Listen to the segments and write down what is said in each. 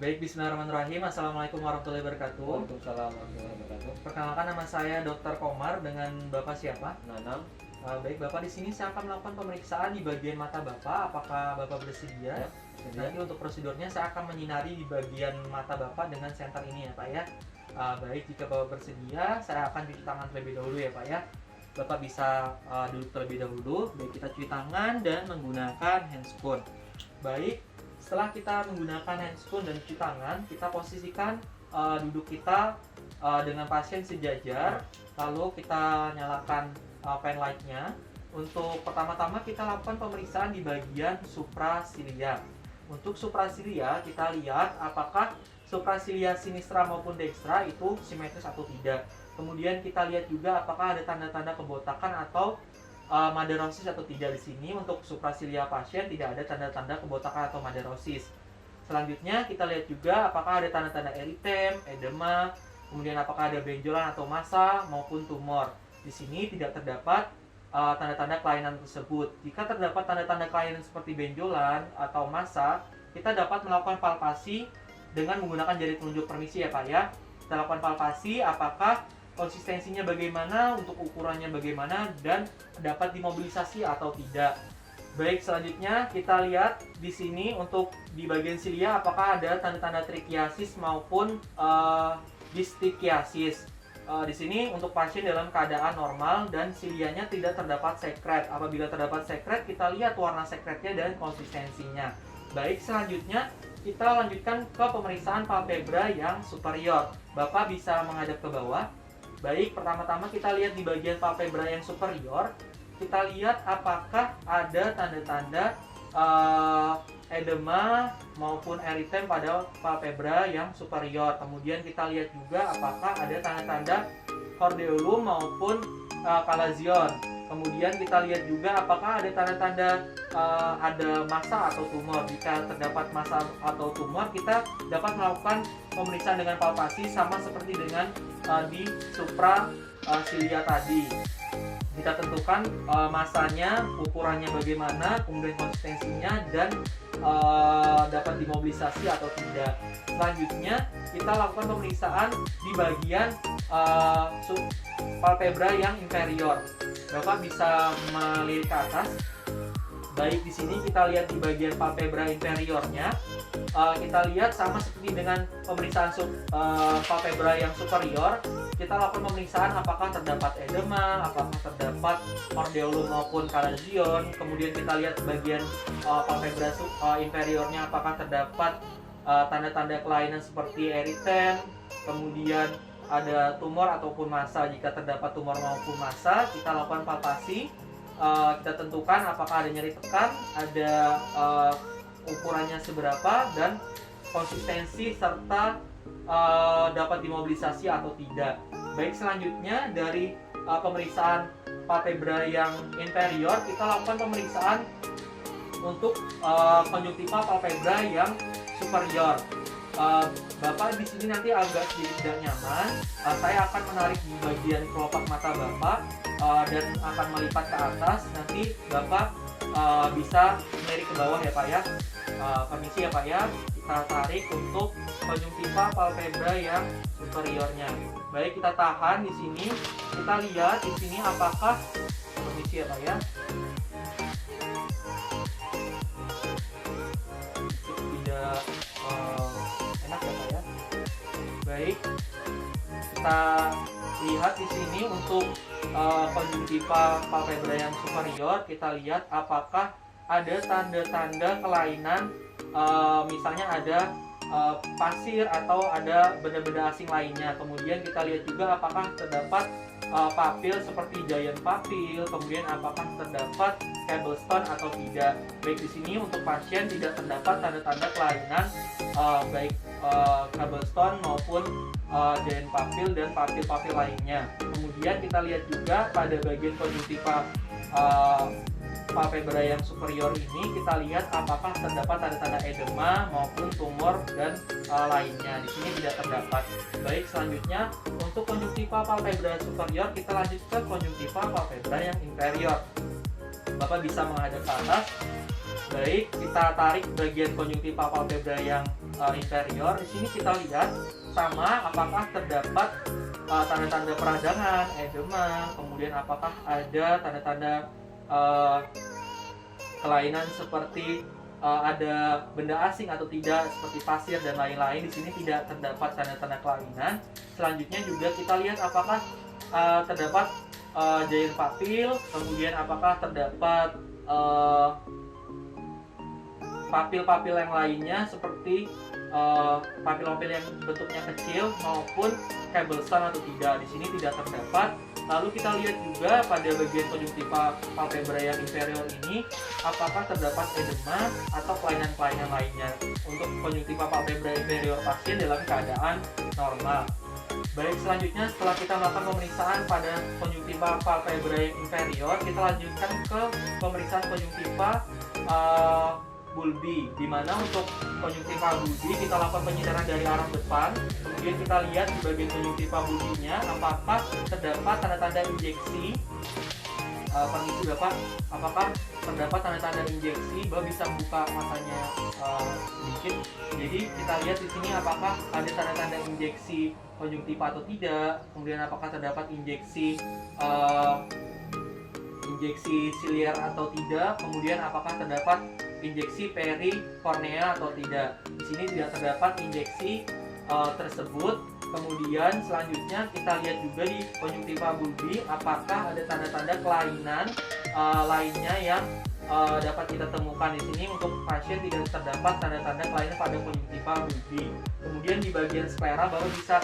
Baik, bismillahirrahmanirrahim. Assalamualaikum warahmatullahi wabarakatuh. Waalaikumsalam warahmatullahi wabarakatuh. Perkenalkan, nama saya Dr. Komar. Dengan Bapak siapa? Nanang. Baik, Bapak, di sini saya akan melakukan pemeriksaan di bagian mata Bapak. Apakah Bapak bersedia? Ya, Nanti untuk prosedurnya saya akan menyinari di bagian mata Bapak dengan senter ini ya Pak ya. Baik, jika Bapak bersedia, saya akan cuci tangan terlebih dahulu ya Pak ya. Bapak bisa duduk terlebih dahulu. Baik, kita cuci tangan dan menggunakan handscoon. Baik, setelah kita menggunakan handscoon dan cuci tangan, kita posisikan duduk kita dengan pasien sejajar. Lalu kita nyalakan pen light-nya. Untuk pertama-tama kita lakukan pemeriksaan di bagian suprasilia. Untuk suprasilia, kita lihat apakah suprasilia sinistra maupun dekstra itu simetris atau tidak. Kemudian kita lihat juga apakah ada tanda-tanda kebotakan atau madarosis atau tidak. Di sini untuk suprasilia pasien tidak ada tanda-tanda kebotakan atau madarosis. Selanjutnya kita lihat juga apakah ada tanda-tanda eritem, edema, kemudian apakah ada benjolan atau massa maupun tumor. Di sini tidak terdapat tanda-tanda kelainan tersebut. Jika terdapat tanda-tanda kelainan seperti benjolan atau massa, kita dapat melakukan palpasi dengan menggunakan jari telunjuk permisi ya Pak ya. Kita lakukan palpasi apakah konsistensinya bagaimana, untuk ukurannya bagaimana, dan dapat dimobilisasi atau tidak. Baik, selanjutnya kita lihat di sini untuk di bagian silia apakah ada tanda-tanda trichiasis maupun distichiasis. Di sini untuk pasien dalam keadaan normal dan silianya tidak terdapat sekret. Apabila terdapat sekret, kita lihat warna sekretnya dan konsistensinya. Baik, selanjutnya kita lanjutkan ke pemeriksaan palpebra yang superior. Bapak bisa menghadap ke bawah. Baik, pertama-tama kita lihat di bagian palpebra yang superior. Kita lihat apakah ada tanda-tanda edema maupun eritem pada palpebra yang superior. Kemudian kita lihat juga apakah ada tanda-tanda hordeolum maupun kalazion. Kemudian kita lihat juga apakah ada tanda-tanda ada massa atau tumor. Jika terdapat massa atau tumor, kita dapat melakukan pemeriksaan dengan palpasi sama seperti dengan di suprasilia tadi. Kita tentukan massanya, ukurannya bagaimana, kemudian konsistensinya, dan dapat dimobilisasi atau tidak. Selanjutnya kita lakukan pemeriksaan di bagian palpebra yang inferior. Bapak bisa melirik ke atas. Baik, di sini kita lihat di bagian palpebra inferiornya. Kita lihat sama seperti dengan pemeriksaan palpebra yang superior. Kita lakukan pemeriksaan apakah terdapat edema, apakah terdapat hordeolum maupun kalazion. Kemudian kita lihat bagian palpebra inferiornya apakah terdapat tanda-tanda kelainan seperti eritem, kemudian ada tumor ataupun massa. Jika terdapat tumor maupun massa, kita lakukan palpasi. Kita tentukan apakah ada nyeri tekan, ada ukurannya seberapa, dan konsistensi serta dapat dimobilisasi atau tidak. Baik, selanjutnya dari pemeriksaan palpebra yang inferior, kita lakukan pemeriksaan untuk konjungtiva palpebra yang superior. Bapak di sini nanti agak sedikit tidak nyaman. Saya akan menarik di bagian kelopak mata Bapak dan akan melipat ke atas. Nanti Bapak bisa melirik ke bawah ya Pak ya. Permisi ya Pak ya. Kita tarik untuk konjungtiva palpebra yang superiornya. Baik, kita tahan di sini. Kita lihat di sini apakah, permisi ya Pak ya. Tidak enak ya Pak ya. Baik, kita lihat di sini untuk konjungtiva palpebra yang superior. Kita lihat apakah ada tanda-tanda kelainan, misalnya ada pasir atau ada benda-benda asing lainnya. Kemudian kita lihat juga apakah terdapat papil seperti giant papil, kemudian apakah terdapat cobblestone atau tidak. Baik, di sini untuk pasien tidak terdapat tanda-tanda kelainan baik cobblestone maupun giant papil dan papil-papil lainnya. Kemudian kita lihat juga pada bagian konjungtiva palpebra yang superior ini, kita lihat apakah terdapat tanda-tanda edema maupun tumor dan lainnya. Di sini tidak terdapat. Baik, selanjutnya untuk konjungtiva palpebra superior, kita lanjut ke konjungtiva palpebra yang inferior. Bapak bisa menghadap ke atas. Baik, kita tarik bagian konjungtiva palpebra yang inferior. Di sini kita lihat sama apakah terdapat tanda-tanda peradangan, edema, kemudian apakah ada tanda-tanda kelainan seperti ada benda asing atau tidak seperti pasir dan lain-lain. Di sini tidak terdapat tanda-tanda kelainan. Selanjutnya juga kita lihat apakah terdapat giant papil, kemudian apakah terdapat papil-papil yang lainnya seperti papil-papil yang bentuknya kecil maupun Cabelson atau tidak. Di sini tidak terdapat. Lalu kita lihat juga pada bagian konjungtiva palpebra yang inferior ini apakah terdapat edema atau kelainan-kelainan lainnya. Untuk konjungtiva palpebra inferior pasien dalam keadaan normal. Baik, selanjutnya setelah kita melakukan pemeriksaan pada konjungtiva palpebra yang inferior, kita lanjutkan ke pemeriksaan konjungtiva bulbi, di mana untuk konjungtiva bulbi kita lakukan penyidaran dari arah depan. Kemudian kita lihat di bagian konjungtiva bulbinya apakah terdapat tanda-tanda injeksi. Permisi Bapak, apakah terdapat tanda-tanda injeksi? Bapak bisa buka matanya sedikit. Jadi kita lihat di sini apakah ada tanda-tanda injeksi konjungtiva atau tidak. Kemudian apakah terdapat injeksi siliar atau tidak. Kemudian apakah terdapat injeksi perikornea atau tidak. Di sini tidak terdapat injeksi tersebut. Kemudian selanjutnya kita lihat juga di konjungtiva bulbi apakah ada tanda-tanda kelainan lainnya yang dapat kita temukan. Di sini untuk pasien tidak terdapat tanda-tanda kelainan pada konjungtiva bulbi. Kemudian di bagian sklera Bapak bisa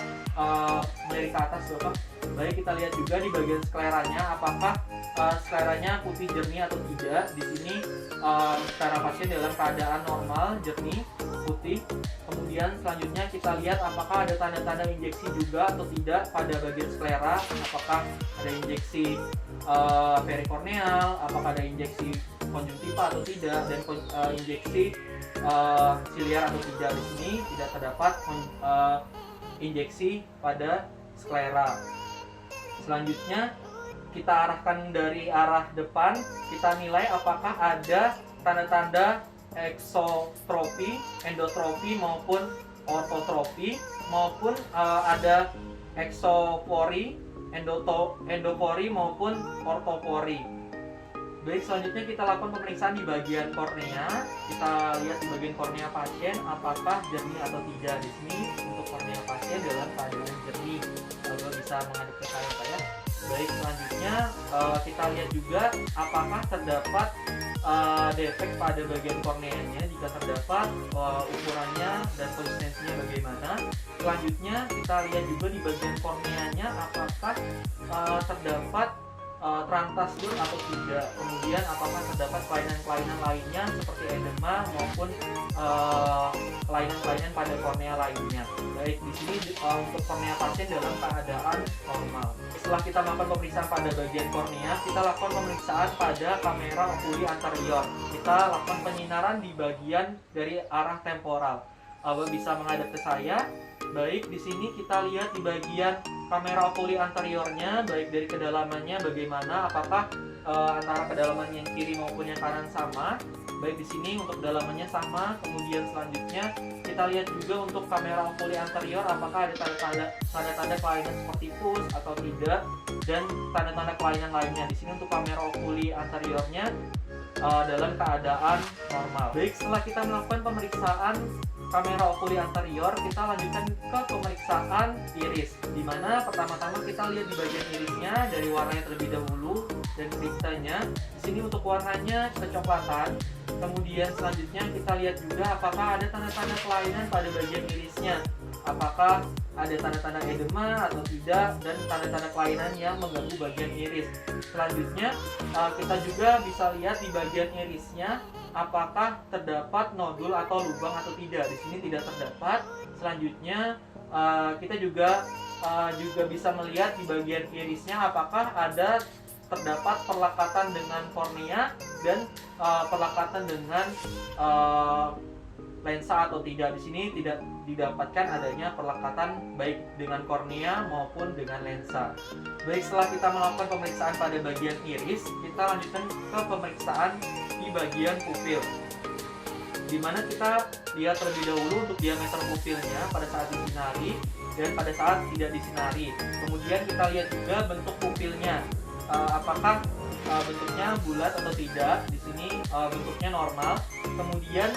melirik ke atas Bapak. Baik, kita lihat juga di bagian skleranya apakah skleranya putih jernih atau tidak. Di sini sklera pasien dalam keadaan normal, jernih, putih. Kemudian selanjutnya kita lihat apakah ada tanda-tanda injeksi juga atau tidak pada bagian sklera. Apakah ada injeksi perikorneal, apakah ada injeksi konjungtiva atau tidak, dan injeksi siliar atau tidak. Di sini tidak terdapat injeksi pada sklera. Selanjutnya kita arahkan dari arah depan, kita nilai apakah ada tanda-tanda eksotropi, endotropi maupun ortotropi, maupun ada eksofori, endofori maupun ortofori. Baik, selanjutnya kita lakukan pemeriksaan di bagian kornea. Kita lihat di bagian kornea pasien apakah jernih atau tidak. Di sini untuk kornea pasien dalam keadaan jernih. Lalu bisa menghadap ke saya Pak ya. Baik, selanjutnya kita lihat juga apakah terdapat defek pada bagian korneanya. Jika terdapat, ukurannya dan konsistensinya bagaimana. Selanjutnya kita lihat juga di bagian korneanya apakah terdapat trantasdur atau tidak. Kemudian apakah terdapat kelainan-kelainan lainnya seperti edema maupun kelainan-kelainan pada kornea lainnya. Baik, di sini untuk kornea pasien dalam keadaan normal. Setelah kita melakukan pemeriksaan pada bagian kornea, kita lakukan pemeriksaan pada kamera okuli anterior. Kita lakukan penyinaran di bagian dari arah temporal. Bapak bisa menghadap ke saya. Baik, di sini kita lihat di bagian kamera okuli anteriornya, baik dari kedalamannya bagaimana, apakah antara kedalaman yang kiri maupun yang kanan sama. Baik, di sini untuk kedalamannya sama. Kemudian selanjutnya kita lihat juga untuk kamera okuli anterior apakah ada tanda-tanda kelainan seperti pus atau tidak, dan tanda-tanda kelainan lainnya. Di sini untuk kamera okuli anteriornya dalam keadaan normal. Baik, setelah kita melakukan pemeriksaan kamera okuli anterior, kita lanjutkan ke pemeriksaan iris, di mana pertama-tama kita lihat di bagian irisnya dari warnanya terlebih dahulu dan kriptanya. Di sini untuk warnanya kecoklatan. Kemudian selanjutnya kita lihat juga apakah ada tanda-tanda kelainan pada bagian irisnya, apakah ada tanda-tanda edema atau tidak, dan tanda-tanda kelainan yang mengganggu bagian iris. Selanjutnya kita juga bisa lihat di bagian irisnya apakah terdapat nodul atau lubang atau tidak. Di sini tidak terdapat. Selanjutnya kita juga bisa melihat di bagian irisnya apakah ada terdapat perlekatan dengan kornea dan perlekatan dengan lensa atau tidak. Di sini tidak didapatkan adanya perlekatan baik dengan kornea maupun dengan lensa. Baik, setelah kita melakukan pemeriksaan pada bagian iris, kita lanjutkan ke pemeriksaan di bagian pupil. dimana kita lihat terlebih dahulu untuk diameter pupilnya pada saat disinari dan pada saat tidak disinari. Kemudian kita lihat juga bentuk pupilnya, apakah bentuknya bulat atau tidak. Di sini bentuknya normal. Kemudian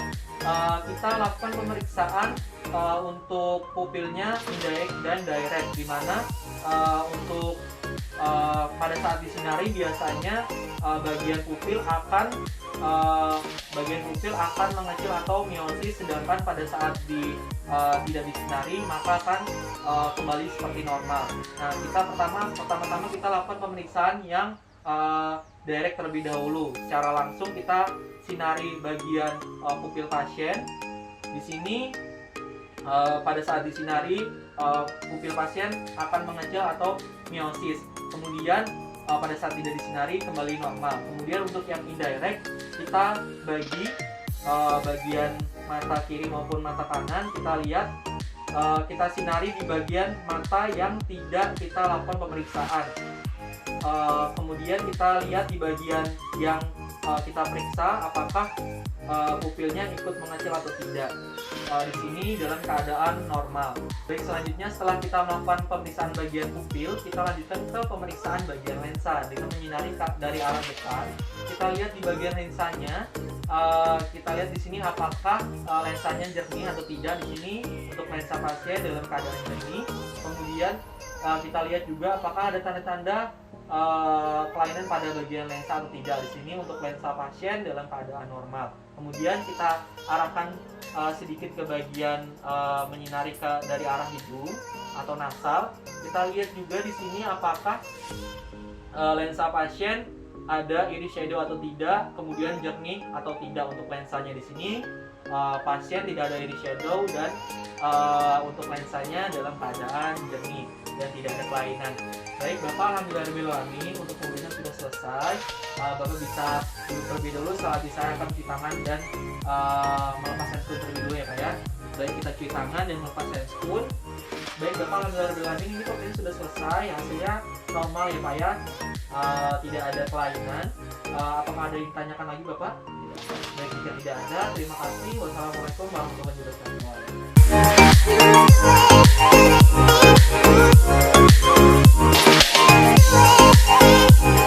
kita lakukan pemeriksaan untuk pupilnya indirect dan direct, dimana untuk pada saat disinari biasanya bagian pupil akan mengecil atau meiosis, sedangkan pada saat tidak disinari maka akan kembali seperti normal. Nah, kita pertama-tama kita lakukan pemeriksaan yang direct terlebih dahulu. Secara langsung kita sinari bagian pupil pasien. Di sini pada saat disinari pupil pasien akan mengecil atau meiosis. Kemudian pada saat tidak disinari kembali normal. Kemudian untuk yang indirect, kita bagi bagian mata kiri maupun mata kanan. Kita lihat, kita sinari di bagian mata yang tidak kita lakukan pemeriksaan. Kemudian kita lihat di bagian yang kita periksa apakah pupilnya ikut mengecil atau tidak. Di sini dalam keadaan normal. Baik, selanjutnya setelah kita melakukan pemeriksaan bagian pupil, kita lanjutkan ke pemeriksaan bagian lensa dengan menyinari dari arah depan. Kita lihat di bagian lensanya, kita lihat di sini apakah lensanya jernih atau tidak. Di sini untuk lensa pasien dalam keadaan jernih. Kemudian kita lihat juga apakah ada tanda-tanda kelainan pada bagian lensa atau tidak. Di sini untuk lensa pasien dalam keadaan normal. Kemudian kita arahkan sedikit ke bagian menyinari dari arah hidung atau nasal. Kita lihat juga di sini apakah lensa pasien ada iris shadow atau tidak, kemudian jernih atau tidak. Untuk lensanya di sini pasien tidak ada iris shadow dan untuk lensanya dalam keadaan jernih dan tidak ada kelainan. Baik Bapak, alhamdulillah untuk pemeriksaan sudah selesai. Bapak bisa duduk terlebih dahulu setelah saya akan cuci tangan dan melepas handscoon terlebih dahulu ya Pak ya. Baik, kita cuci tangan dan melepas handscoon. Baik Bapak, alhamdulillah ini pemeriksaan sudah selesai, hasilnya normal ya Pak ya. Tidak ada kelainan. Apakah ada yang ditanyakan lagi Bapak? Baik, jika tidak ada, terima kasih. Wassalamualaikum warahmatullahi wabarakatuh.